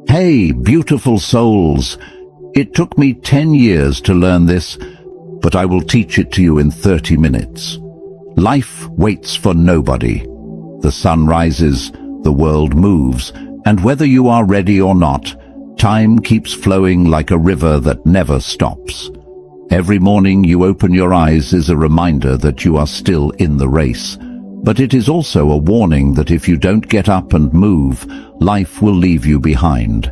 Hey, beautiful souls! It took me 10 years to learn this, but I will teach it to you in 30 minutes. Life waits for nobody. The sun rises, the world moves, and whether you are ready or not, time keeps flowing like a river that never stops. Every morning you open your eyes is a reminder that you are still in the race. But it is also a warning that if you don't get up and move, life will leave you behind.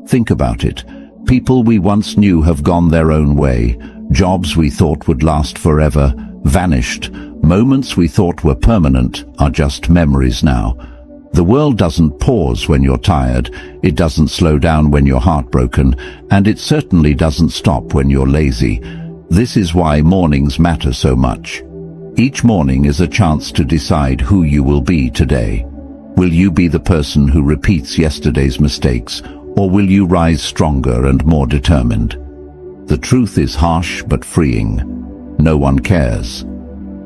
Think about it. People we once knew have gone their own way. Jobs we thought would last forever, vanished. Moments we thought were permanent are just memories now. The world doesn't pause when you're tired, it doesn't slow down when you're heartbroken, and it certainly doesn't stop when you're lazy. This is why mornings matter so much. Each morning is a chance to decide who you will be today. Will you be the person who repeats yesterday's mistakes, or will you rise stronger and more determined? The truth is harsh but freeing. No one cares.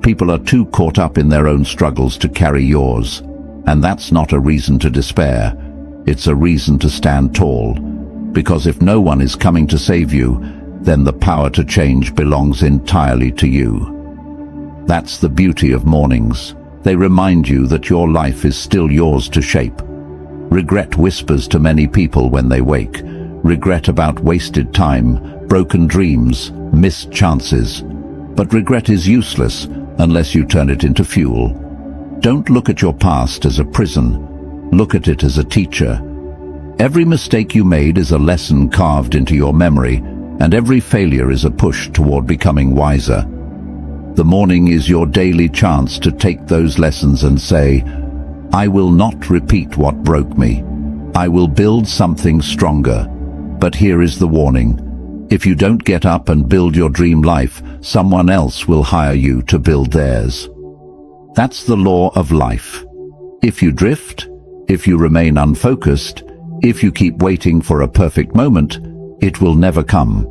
People are too caught up in their own struggles to carry yours, and that's not a reason to despair. It's a reason to stand tall, because if no one is coming to save you, then the power to change belongs entirely to you. That's the beauty of mornings. They remind you that your life is still yours to shape. Regret whispers to many people when they wake. Regret about wasted time, broken dreams, missed chances. But regret is useless unless you turn it into fuel. Don't look at your past as a prison. Look at it as a teacher. Every mistake you made is a lesson carved into your memory, and every failure is a push toward becoming wiser. The morning is your daily chance to take those lessons and say, I will not repeat what broke me. I will build something stronger. But here is the warning. If you don't get up and build your dream life, someone else will hire you to build theirs. That's the law of life. If you drift, if you remain unfocused, if you keep waiting for a perfect moment, it will never come.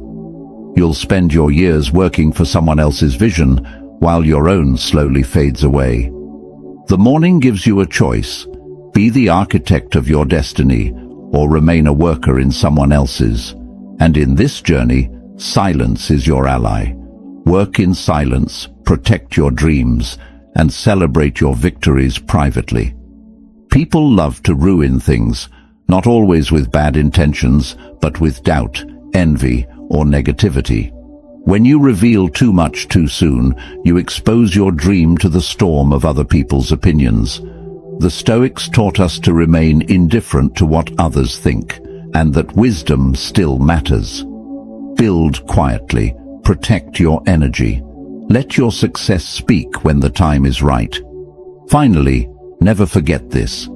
You'll spend your years working for someone else's vision, while your own slowly fades away. The morning gives you a choice. Be the architect of your destiny, or remain a worker in someone else's. And in this journey, silence is your ally. Work in silence, protect your dreams, and celebrate your victories privately. People love to ruin things, not always with bad intentions, but with doubt, envy, or negativity. When you reveal too much too soon, you expose your dream to the storm of other people's opinions. The Stoics taught us to remain indifferent to what others think, and that wisdom still matters. Build quietly, protect your energy. Let your success speak when the time is right. Finally, never forget this.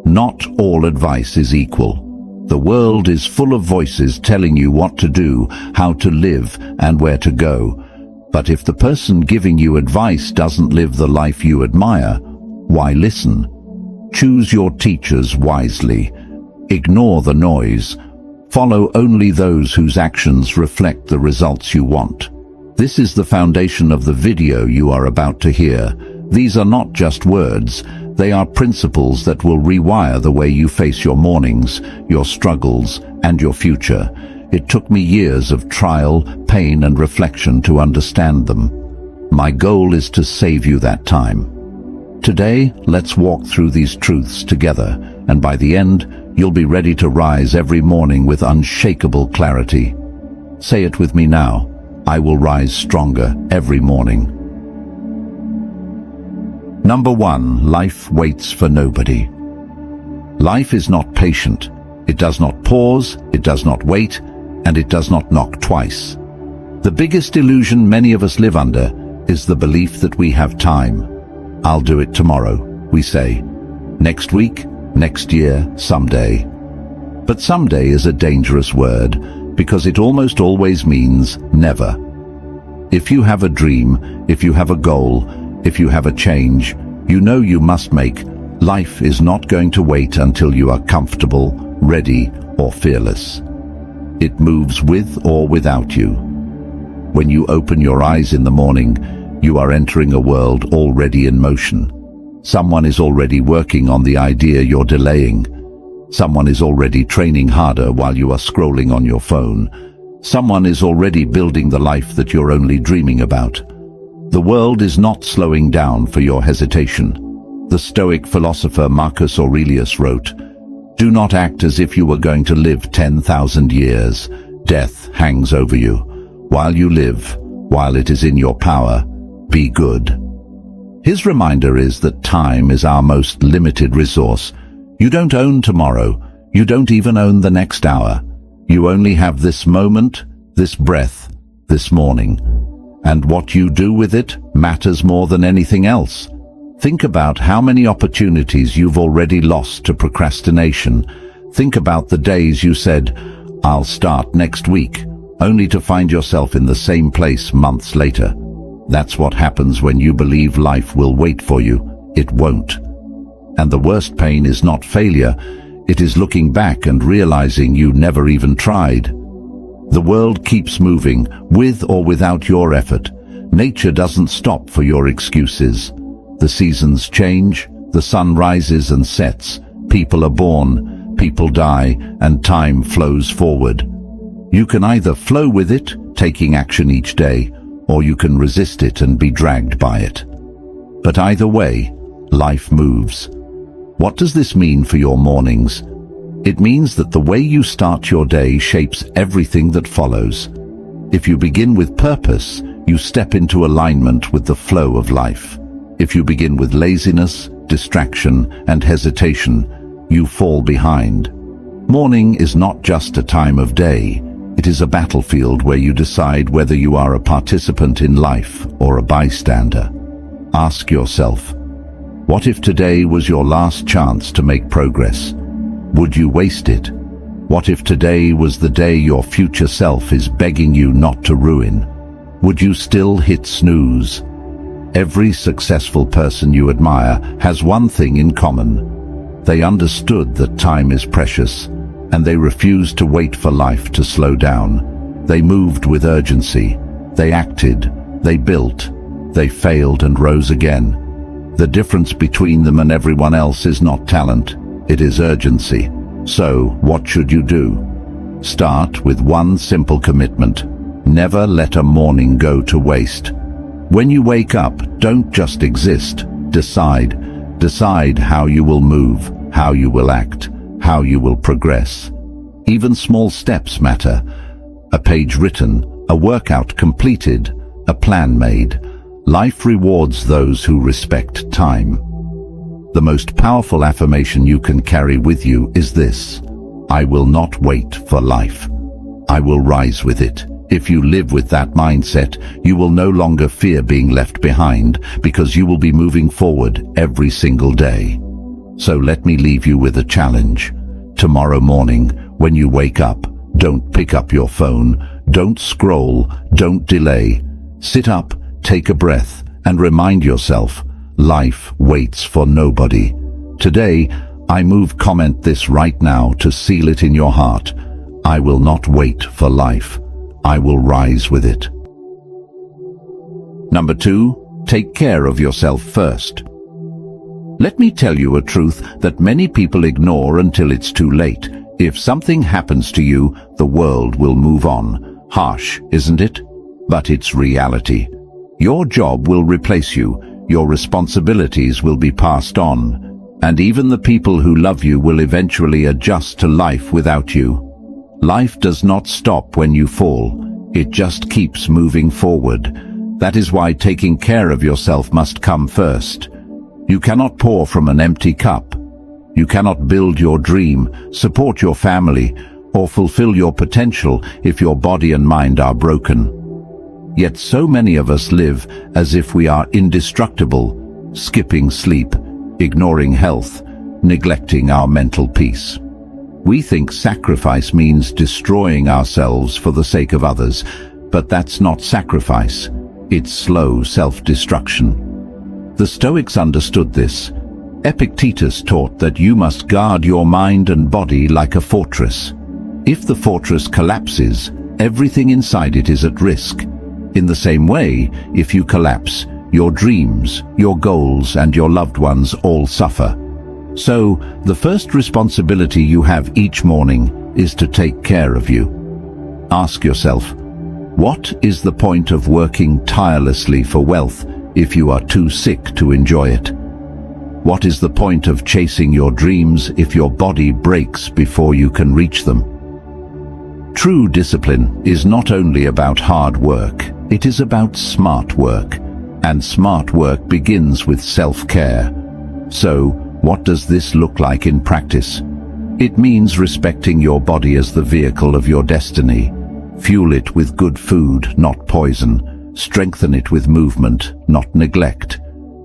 Not all advice is equal. The world is full of voices telling you what to do, how to live, and where to go. But if the person giving you advice doesn't live the life you admire, why listen? Choose your teachers wisely. Ignore the noise. Follow only those whose actions reflect the results you want. This is the foundation of the video you are about to hear. These are not just words. They are principles that will rewire the way you face your mornings, your struggles, and your future. It took me years of trial, pain, and reflection to understand them. My goal is to save you that time. Today, let's walk through these truths together, and by the end, you'll be ready to rise every morning with unshakable clarity. Say it with me now. I will rise stronger every morning. Number 1, life waits for nobody. Life is not patient. It does not pause, it does not wait, and it does not knock twice. The biggest illusion many of us live under is the belief that we have time. I'll do it tomorrow, we say. Next week, next year, someday. But someday is a dangerous word because it almost always means never. If you have a dream, if you have a goal, if you have a change, you know you must make. Life is not going to wait until you are comfortable, ready, or fearless. It moves with or without you. When you open your eyes in the morning, you are entering a world already in motion. Someone is already working on the idea you're delaying. Someone is already training harder while you are scrolling on your phone. Someone is already building the life that you're only dreaming about. The world is not slowing down for your hesitation. The Stoic philosopher Marcus Aurelius wrote, "Do not act as if you were going to live 10,000 years. Death hangs over you. While you live, while it is in your power, be good." His reminder is that time is our most limited resource. You don't own tomorrow. You don't even own the next hour. You only have this moment, this breath, this morning. And what you do with it matters more than anything else. Think about how many opportunities you've already lost to procrastination. Think about the days you said, "I'll start next week," only to find yourself in the same place months later. That's what happens when you believe life will wait for you. It won't. And the worst pain is not failure. It is looking back and realizing you never even tried. The world keeps moving, with or without your effort. Nature doesn't stop for your excuses. The seasons change, the sun rises and sets, people are born, people die, and time flows forward. You can either flow with it, taking action each day, or you can resist it and be dragged by it. But either way, life moves. What does this mean for your mornings? It means that the way you start your day shapes everything that follows. If you begin with purpose, you step into alignment with the flow of life. If you begin with laziness, distraction, and hesitation, you fall behind. Morning is not just a time of day. It is a battlefield where you decide whether you are a participant in life or a bystander. Ask yourself, what if today was your last chance to make progress? Would you waste it? What if today was the day your future self is begging you not to ruin? Would you still hit snooze? Every successful person you admire has one thing in common. They understood that time is precious, and they refused to wait for life to slow down. They moved with urgency. They acted. They built. They failed and rose again. The difference between them and everyone else is not talent. It is urgency. So, what should you do? Start with one simple commitment. Never let a morning go to waste. When you wake up, don't just exist. Decide. Decide how you will move, how you will act, how you will progress. Even small steps matter. A page written, a workout completed, a plan made. Life rewards those who respect time. The most powerful affirmation you can carry with you is this: I will not wait for life. I will rise with it. If you live with that mindset, you will no longer fear being left behind, because you will be moving forward every single day. So let me leave you with a challenge. Tomorrow morning, when you wake up, don't pick up your phone, don't scroll, don't delay. Sit up, take a breath, and remind yourself, life waits for nobody. Today, I comment this right now to seal it in your heart. I will not wait for life. I will rise with it. Number 2, take care of yourself first. Let me tell you a truth that many people ignore until it's too late. If something happens to you, the world will move on. Harsh, isn't it? But it's reality. Your job will replace you. Your responsibilities will be passed on, and even the people who love you will eventually adjust to life without you. Life does not stop when you fall, it just keeps moving forward. That is why taking care of yourself must come first. You cannot pour from an empty cup. You cannot build your dream, support your family, or fulfill your potential if your body and mind are broken. Yet so many of us live as if we are indestructible, skipping sleep, ignoring health, neglecting our mental peace. We think sacrifice means destroying ourselves for the sake of others, but that's not sacrifice. It's slow self-destruction. The Stoics understood this. Epictetus taught that you must guard your mind and body like a fortress. If the fortress collapses, everything inside it is at risk. In the same way, if you collapse, your dreams, your goals, and your loved ones all suffer. So, the first responsibility you have each morning is to take care of you. Ask yourself, what is the point of working tirelessly for wealth if you are too sick to enjoy it? What is the point of chasing your dreams if your body breaks before you can reach them? True discipline is not only about hard work, it is about smart work. And smart work begins with self-care. So, what does this look like in practice? It means respecting your body as the vehicle of your destiny. Fuel it with good food, not poison. Strengthen it with movement, not neglect.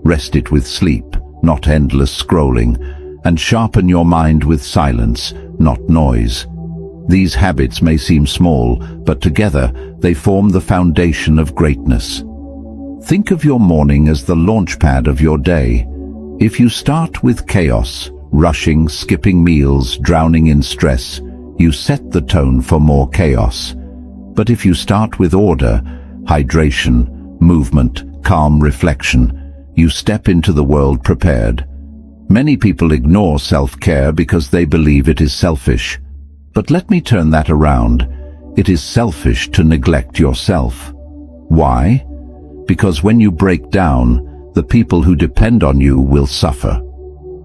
Rest it with sleep, not endless scrolling. And sharpen your mind with silence, not noise. These habits may seem small, but together they form the foundation of greatness. Think of your morning as the launchpad of your day. If you start with chaos, rushing, skipping meals, drowning in stress, you set the tone for more chaos. But if you start with order, hydration, movement, calm reflection, you step into the world prepared. Many people ignore self-care because they believe it is selfish. But let me turn that around. It is selfish to neglect yourself. Why? Because when you break down, the people who depend on you will suffer.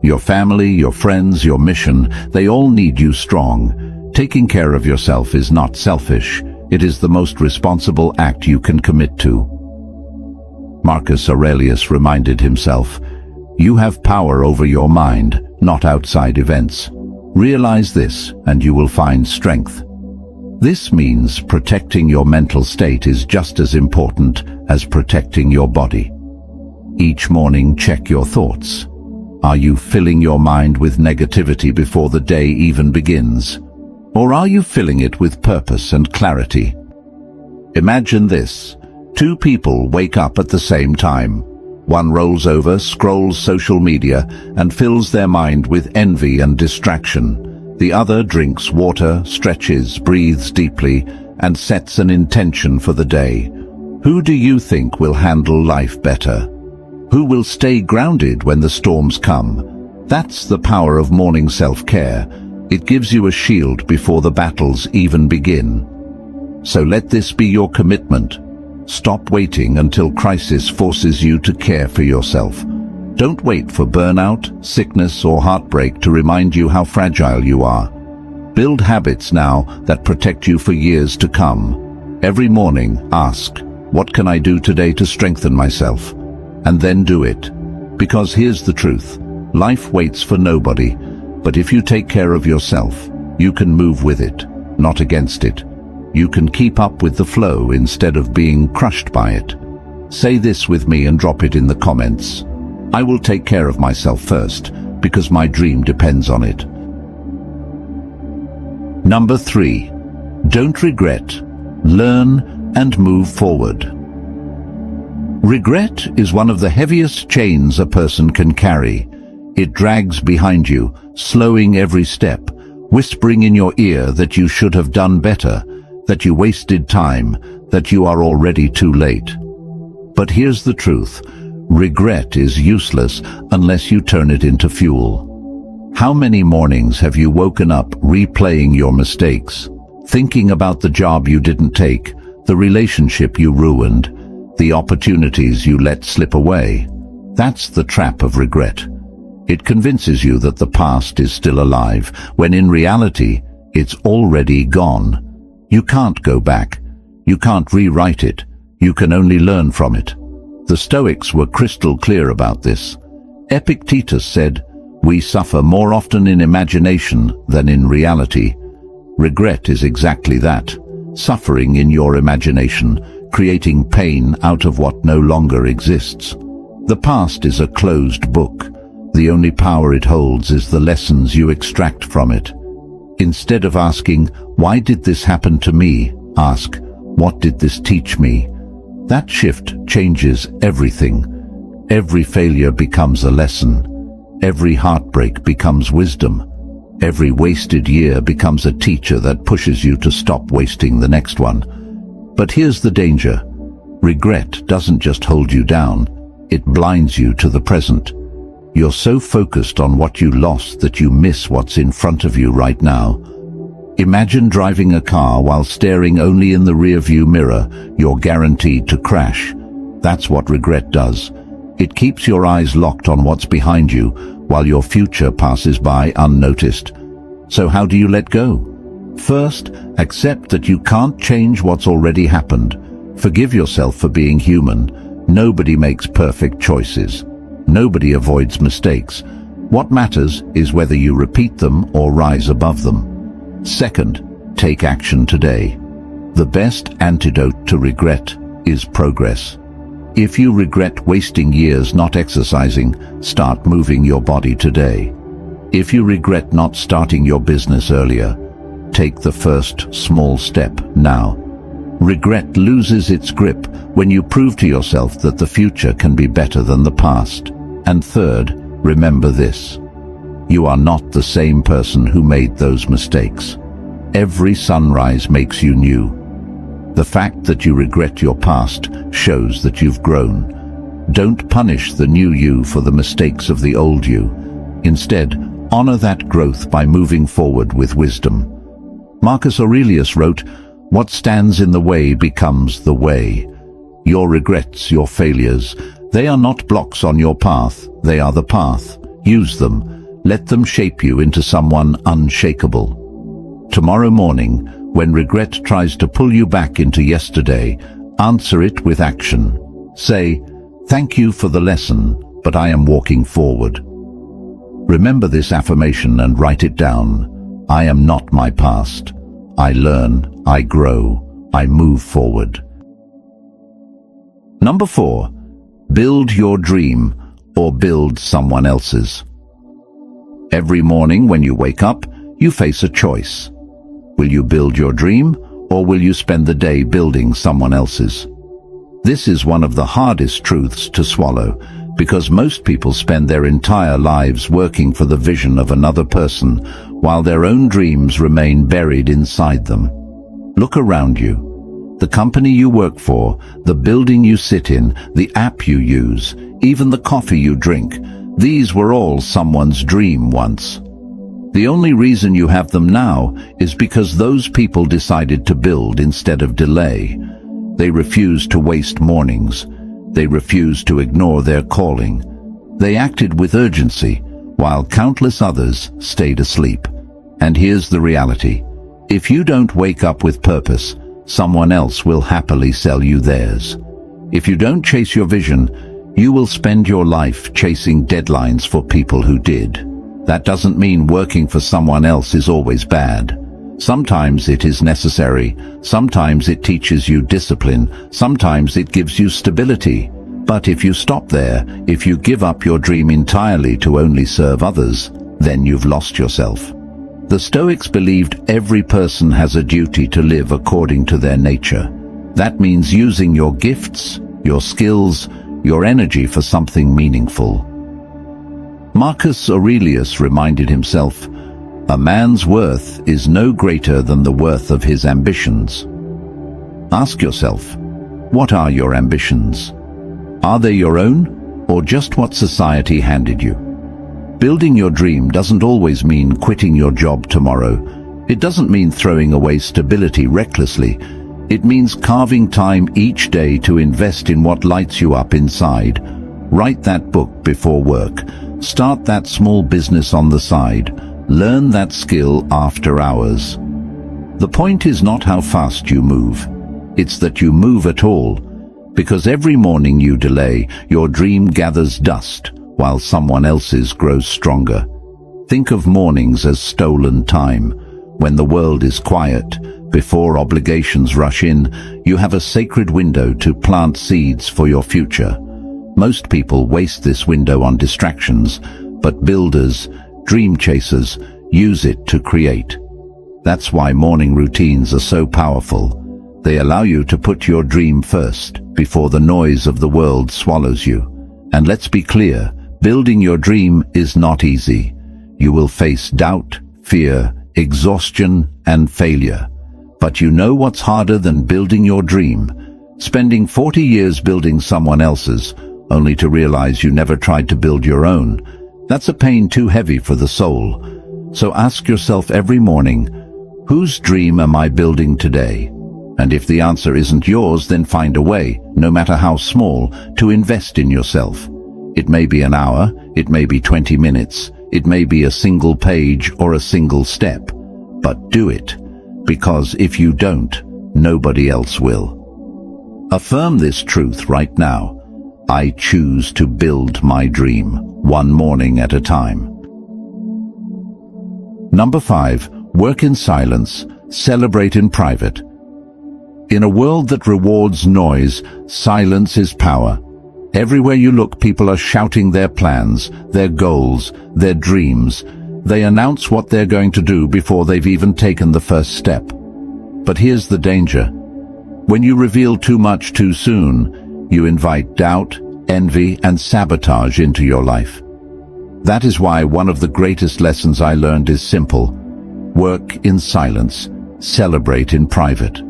Your family, your friends, your mission, they all need you strong. Taking care of yourself is not selfish. It is the most responsible act you can commit to. Marcus Aurelius reminded himself, "You have power over your mind, not outside events. Realize this, and you will find strength." This means protecting your mental state is just as important as protecting your body. Each morning, check your thoughts. Are you filling your mind with negativity before the day even begins? Or are you filling it with purpose and clarity? Imagine this. Two people wake up at the same time. One rolls over, scrolls social media, and fills their mind with envy and distraction. The other drinks water, stretches, breathes deeply, and sets an intention for the day. Who do you think will handle life better? Who will stay grounded when the storms come? That's the power of morning self-care. It gives you a shield before the battles even begin. So let this be your commitment. Stop waiting until crisis forces you to care for yourself. Don't wait for burnout, sickness, or heartbreak to remind you how fragile you are. Build habits now that protect you for years to come. Every morning, ask, what can I do today to strengthen myself? And then do it. Because here's the truth. Life waits for nobody. But if you take care of yourself, you can move with it, not against it. You can keep up with the flow instead of being crushed by it. Say this with me and drop it in the comments. I will take care of myself first, because my dream depends on it. Number 3. Don't regret. Learn and move forward. Regret is one of the heaviest chains a person can carry. It drags behind you, slowing every step, whispering in your ear that you should have done better, that you wasted time, that you are already too late. But here's the truth. Regret is useless unless you turn it into fuel. How many mornings have you woken up replaying your mistakes, thinking about the job you didn't take, the relationship you ruined, the opportunities you let slip away? That's the trap of regret. It convinces you that the past is still alive, when in reality, it's already gone. You can't go back. You can't rewrite it. You can only learn from it. The Stoics were crystal clear about this. Epictetus said, "We suffer more often in imagination than in reality." Regret is exactly that, suffering in your imagination, creating pain out of what no longer exists. The past is a closed book. The only power it holds is the lessons you extract from it. Instead of asking, "Why did this happen to me?" ask, "What did this teach me?" That shift changes everything. Every failure becomes a lesson. Every heartbreak becomes wisdom. Every wasted year becomes a teacher that pushes you to stop wasting the next one. But here's the danger. Regret doesn't just hold you down, it blinds you to the present. You're so focused on what you lost that you miss what's in front of you right now. Imagine driving a car while staring only in the rearview mirror. You're guaranteed to crash. That's what regret does. It keeps your eyes locked on what's behind you while your future passes by unnoticed. So how do you let go? First, accept that you can't change what's already happened. Forgive yourself for being human. Nobody makes perfect choices. Nobody avoids mistakes. What matters is whether you repeat them or rise above them. Second, take action today. The best antidote to regret is progress. If you regret wasting years not exercising, start moving your body today. If you regret not starting your business earlier, take the first small step now. Regret loses its grip when you prove to yourself that the future can be better than the past. And third, remember this. You are not the same person who made those mistakes. Every sunrise makes you new. The fact that you regret your past shows that you've grown. Don't punish the new you for the mistakes of the old you. Instead, honor that growth by moving forward with wisdom. Marcus Aurelius wrote, "What stands in the way becomes the way." Your regrets, your failures, they are not blocks on your path, they are the path. Use them. Let them shape you into someone unshakable. Tomorrow morning, when regret tries to pull you back into yesterday, answer it with action. Say, "Thank you for the lesson, but I am walking forward." Remember this affirmation and write it down. I am not my past. I learn, I grow, I move forward. Number 4, build your dream or build someone else's. Every morning when you wake up, you face a choice. Will you build your dream, or will you spend the day building someone else's? This is one of the hardest truths to swallow, because most people spend their entire lives working for the vision of another person, while their own dreams remain buried inside them. Look around you. The company you work for, the building you sit in, the app you use, even the coffee you drink, these were all someone's dream once. The only reason you have them now is because those people decided to build instead of delay. They refused to waste mornings. They refused to ignore their calling. They acted with urgency, while countless others stayed asleep. And here's the reality. If you don't wake up with purpose, someone else will happily sell you theirs. If you don't chase your vision, you will spend your life chasing deadlines for people who did. That doesn't mean working for someone else is always bad. Sometimes it is necessary. Sometimes it teaches you discipline. Sometimes it gives you stability. But if you stop there, if you give up your dream entirely to only serve others, then you've lost yourself. The Stoics believed every person has a duty to live according to their nature. That means using your gifts, your skills, your energy for something meaningful. Marcus Aurelius reminded himself, "A man's worth is no greater than the worth of his ambitions." Ask yourself, what are your ambitions? Are they your own, or just what society handed you? Building your dream doesn't always mean quitting your job tomorrow. It doesn't mean throwing away stability recklessly. It means carving time each day to invest in what lights you up inside. Write that book before work. Start that small business on the side. Learn that skill after hours. The point is not how fast you move. It's that you move at all. Because every morning you delay, your dream gathers dust, while someone else's grows stronger. Think of mornings as stolen time. When the world is quiet, before obligations rush in, you have a sacred window to plant seeds for your future. Most people waste this window on distractions, but builders, dream chasers, use it to create. That's why morning routines are so powerful. They allow you to put your dream first, before the noise of the world swallows you. And let's be clear, building your dream is not easy. You will face doubt, fear, exhaustion, and failure. But you know what's harder than building your dream? Spending 40 years building someone else's, only to realize you never tried to build your own. That's a pain too heavy for the soul. So ask yourself every morning, whose dream am I building today? And if the answer isn't yours, then find a way, no matter how small, to invest in yourself. It may be an hour, it may be 20 minutes, it may be a single page or a single step. But do it, because if you don't, nobody else will. Affirm this truth right now. I choose to build my dream, one morning at a time. Number 5. Work in silence, celebrate in private. In a world that rewards noise, silence is power. Everywhere you look, people are shouting their plans, their goals, their dreams. They announce what they're going to do before they've even taken the first step. But here's the danger. When you reveal too much too soon, you invite doubt, envy, and sabotage into your life. That is why one of the greatest lessons I learned is simple. Work in silence, celebrate in private.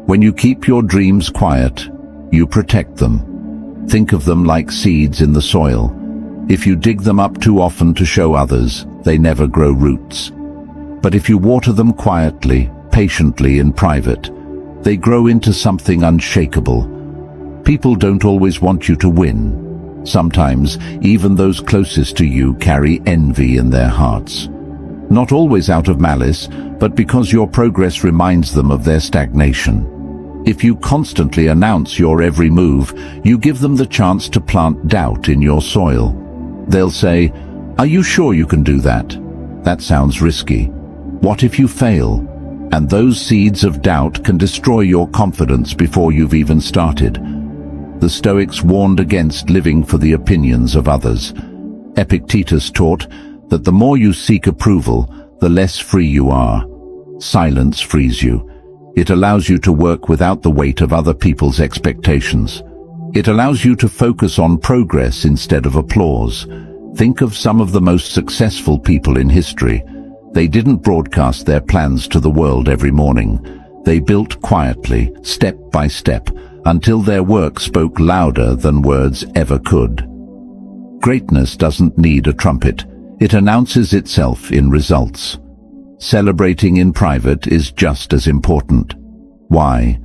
When you keep your dreams quiet, you protect them. Think of them like seeds in the soil. If you dig them up too often to show others, they never grow roots. But if you water them quietly, patiently in private, they grow into something unshakable. People don't always want you to win. Sometimes, even those closest to you carry envy in their hearts. Not always out of malice, but because your progress reminds them of their stagnation. If you constantly announce your every move, you give them the chance to plant doubt in your soil. They'll say, "Are you sure you can do that? That sounds risky. What if you fail?" And those seeds of doubt can destroy your confidence before you've even started. The Stoics warned against living for the opinions of others. Epictetus taught that the more you seek approval, the less free you are. Silence frees you. It allows you to work without the weight of other people's expectations. It allows you to focus on progress instead of applause. Think of some of the most successful people in history. They didn't broadcast their plans to the world every morning. They built quietly, step by step, until their work spoke louder than words ever could. Greatness doesn't need a trumpet. It announces itself in results. Celebrating in private is just as important. Why?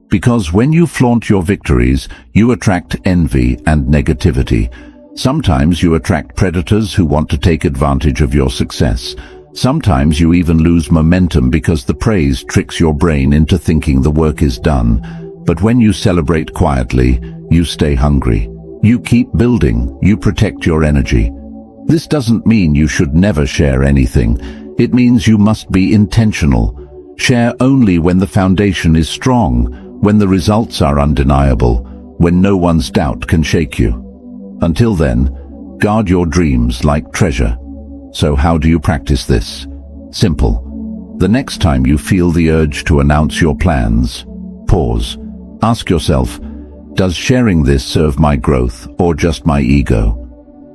Because when you flaunt your victories, you attract envy and negativity. Sometimes you attract predators who want to take advantage of your success. Sometimes you even lose momentum because the praise tricks your brain into thinking the work is done. But when you celebrate quietly, you stay hungry. You keep building, you protect your energy. This doesn't mean you should never share anything. It means you must be intentional. Share only when the foundation is strong, when the results are undeniable, when no one's doubt can shake you. Until then, guard your dreams like treasure. So how do you practice this? Simple. The next time you feel the urge to announce your plans, pause. Ask yourself, does sharing this serve my growth or just my ego?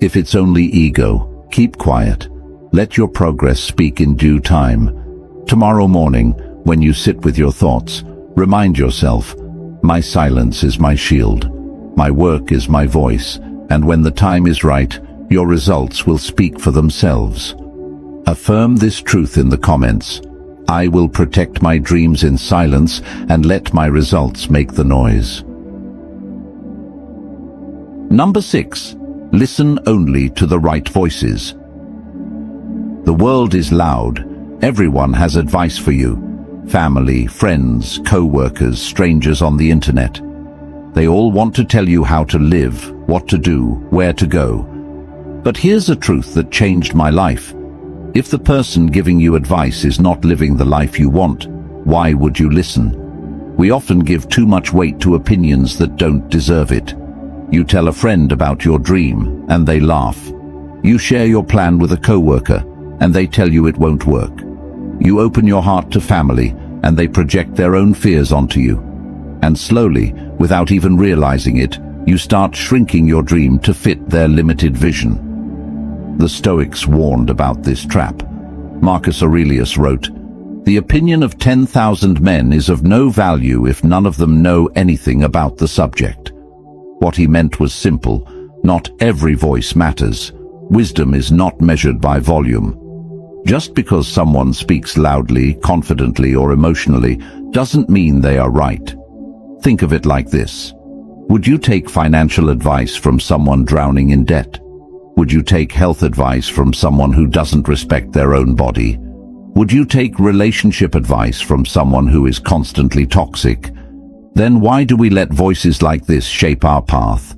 If it's only ego, keep quiet. Let your progress speak in due time. Tomorrow morning, when you sit with your thoughts, remind yourself, my silence is my shield. My work is my voice, and when the time is right, your results will speak for themselves. Affirm this truth in the comments. I will protect my dreams in silence and let my results make the noise. Number 6. Listen only to the right voices. The world is loud. Everyone has advice for you. Family, friends, co-workers, strangers on the internet. They all want to tell you how to live, what to do, where to go. But here's a truth that changed my life. If the person giving you advice is not living the life you want, why would you listen? We often give too much weight to opinions that don't deserve it. You tell a friend about your dream, and they laugh. You share your plan with a co-worker, and they tell you it won't work. You open your heart to family, and they project their own fears onto you. And slowly, without even realizing it, you start shrinking your dream to fit their limited vision. The Stoics warned about this trap. Marcus Aurelius wrote, "The opinion of 10,000 men is of no value if none of them know anything about the subject." What he meant was simple. Not every voice matters. Wisdom is not measured by volume. Just because someone speaks loudly, confidently, or emotionally doesn't mean they are right. Think of it like this. Would you take financial advice from someone drowning in debt? Would you take health advice from someone who doesn't respect their own body? Would you take relationship advice from someone who is constantly toxic? Then why do we let voices like this shape our path?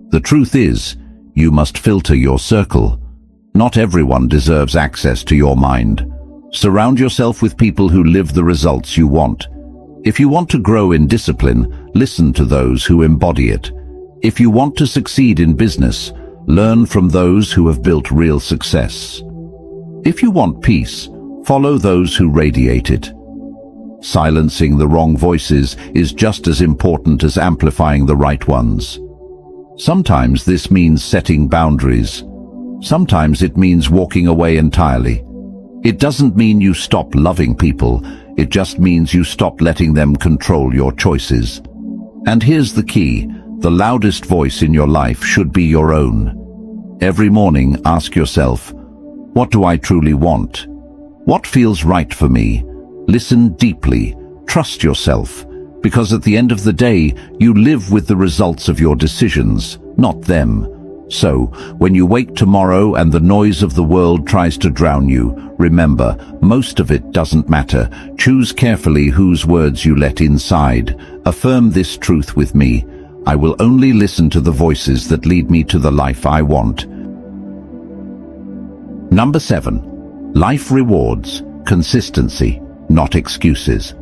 The truth is, you must filter your circle. Not everyone deserves access to your mind. Surround yourself with people who live the results you want. If you want to grow in discipline, listen to those who embody it. If you want to succeed in business, learn from those who have built real success. If you want peace, follow those who radiate it. Silencing the wrong voices is just as important as amplifying the right ones. Sometimes this means setting boundaries. Sometimes it means walking away entirely. It doesn't mean you stop loving people, it just means you stop letting them control your choices. And here's the key, the loudest voice in your life should be your own. Every morning, ask yourself, what do I truly want? What feels right for me? Listen deeply, trust yourself, because at the end of the day, you live with the results of your decisions, not them. So, when you wake tomorrow and the noise of the world tries to drown you, remember, most of it doesn't matter. Choose carefully whose words you let inside. Affirm this truth with me. I will only listen to the voices that lead me to the life I want. Number 7. Life rewards consistency, not excuses.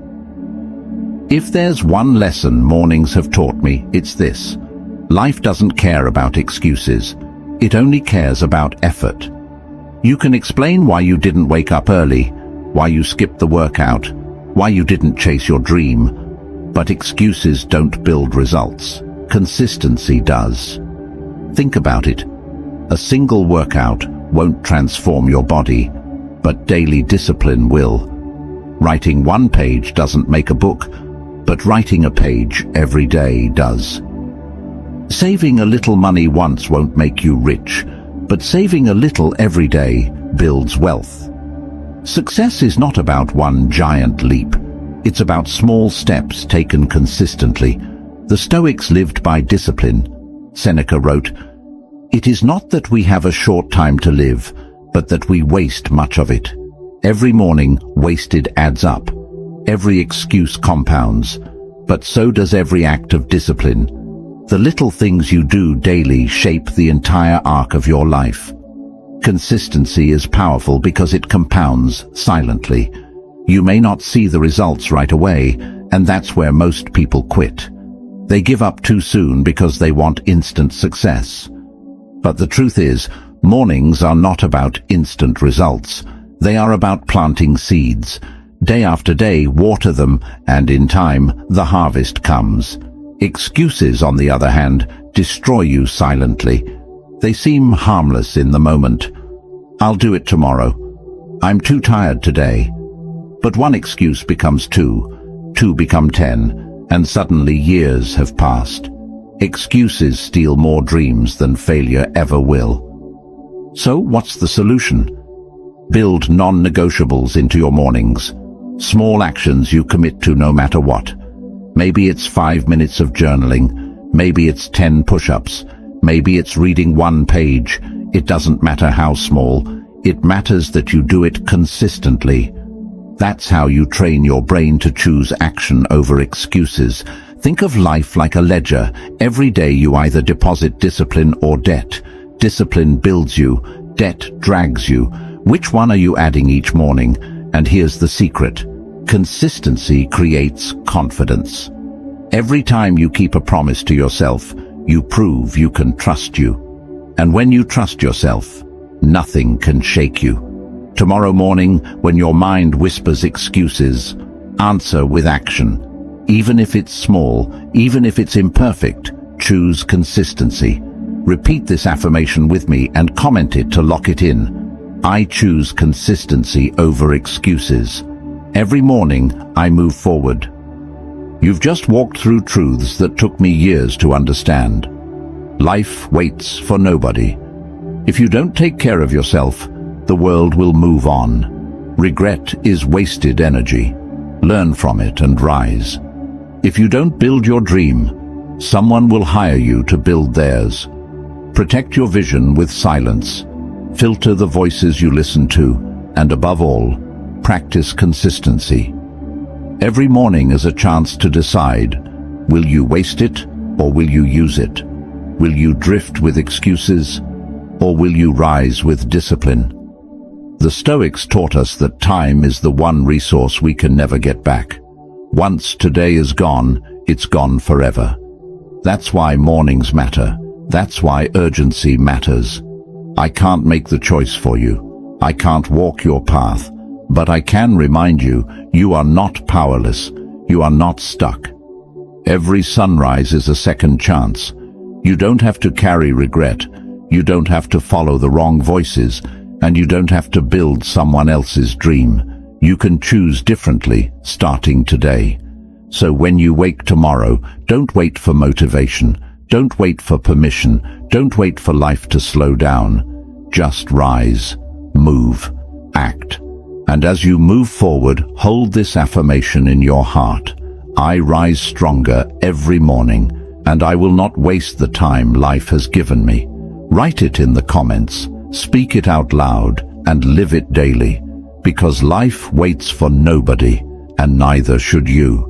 If there's one lesson mornings have taught me, it's this. Life doesn't care about excuses. It only cares about effort. You can explain why you didn't wake up early, why you skipped the workout, why you didn't chase your dream. But excuses don't build results. Consistency does. Think about it. A single workout won't transform your body, but daily discipline will. Writing one page doesn't make a book, but writing a page every day does. Saving a little money once won't make you rich, but saving a little every day builds wealth. Success is not about one giant leap. It's about small steps taken consistently. The Stoics lived by discipline. Seneca wrote, "It is not that we have a short time to live, but that we waste much of it. Every morning, wasted adds up. Every excuse compounds, but so does every act of discipline. The little things you do daily shape the entire arc of your life." Consistency is powerful because it compounds silently. You may not see the results right away, and that's where most people quit. They give up too soon because they want instant success. But the truth is, mornings are not about instant results. They are about planting seeds. Day after day, water them, and in time, the harvest comes. Excuses, on the other hand, destroy you silently. They seem harmless in the moment. I'll do it tomorrow. I'm too tired today. But one excuse becomes two become 10, and suddenly years have passed. Excuses steal more dreams than failure ever will. So what's the solution? Build non-negotiables into your mornings. Small actions you commit to no matter what. Maybe it's 5 minutes of journaling. Maybe it's 10 push-ups. Maybe it's reading one page. It doesn't matter how small. It matters that you do it consistently. That's how you train your brain to choose action over excuses. Think of life like a ledger. Every day you either deposit discipline or debt. Discipline builds you. Debt drags you. Which one are you adding each morning? And here's the secret. Consistency creates confidence. Every time you keep a promise to yourself, you prove you can trust you. And when you trust yourself, nothing can shake you. Tomorrow morning, when your mind whispers excuses, answer with action. Even if it's small, even if it's imperfect, choose consistency. Repeat this affirmation with me and comment it to lock it in. I choose consistency over excuses. Every morning, I move forward. You've just walked through truths that took me years to understand. Life waits for nobody. If you don't take care of yourself, the world will move on. Regret is wasted energy. Learn from it and rise. If you don't build your dream, someone will hire you to build theirs. Protect your vision with silence. Filter the voices you listen to, and above all, practice consistency. Every morning is a chance to decide, will you waste it or will you use it? Will you drift with excuses or will you rise with discipline? The Stoics taught us that time is the one resource we can never get back. Once today is gone, it's gone forever. That's why mornings matter. That's why urgency matters. I can't make the choice for you. I can't walk your path. But I can remind you, you are not powerless. You are not stuck. Every sunrise is a second chance. You don't have to carry regret. You don't have to follow the wrong voices. And you don't have to build someone else's dream. You can choose differently, starting today. So when you wake tomorrow, don't wait for motivation. Don't wait for permission. Don't wait for life to slow down. Just rise, move, act. And as you move forward, hold this affirmation in your heart. I rise stronger every morning, and I will not waste the time life has given me. Write it in the comments. Speak it out loud and live it daily, because life waits for nobody, and neither should you.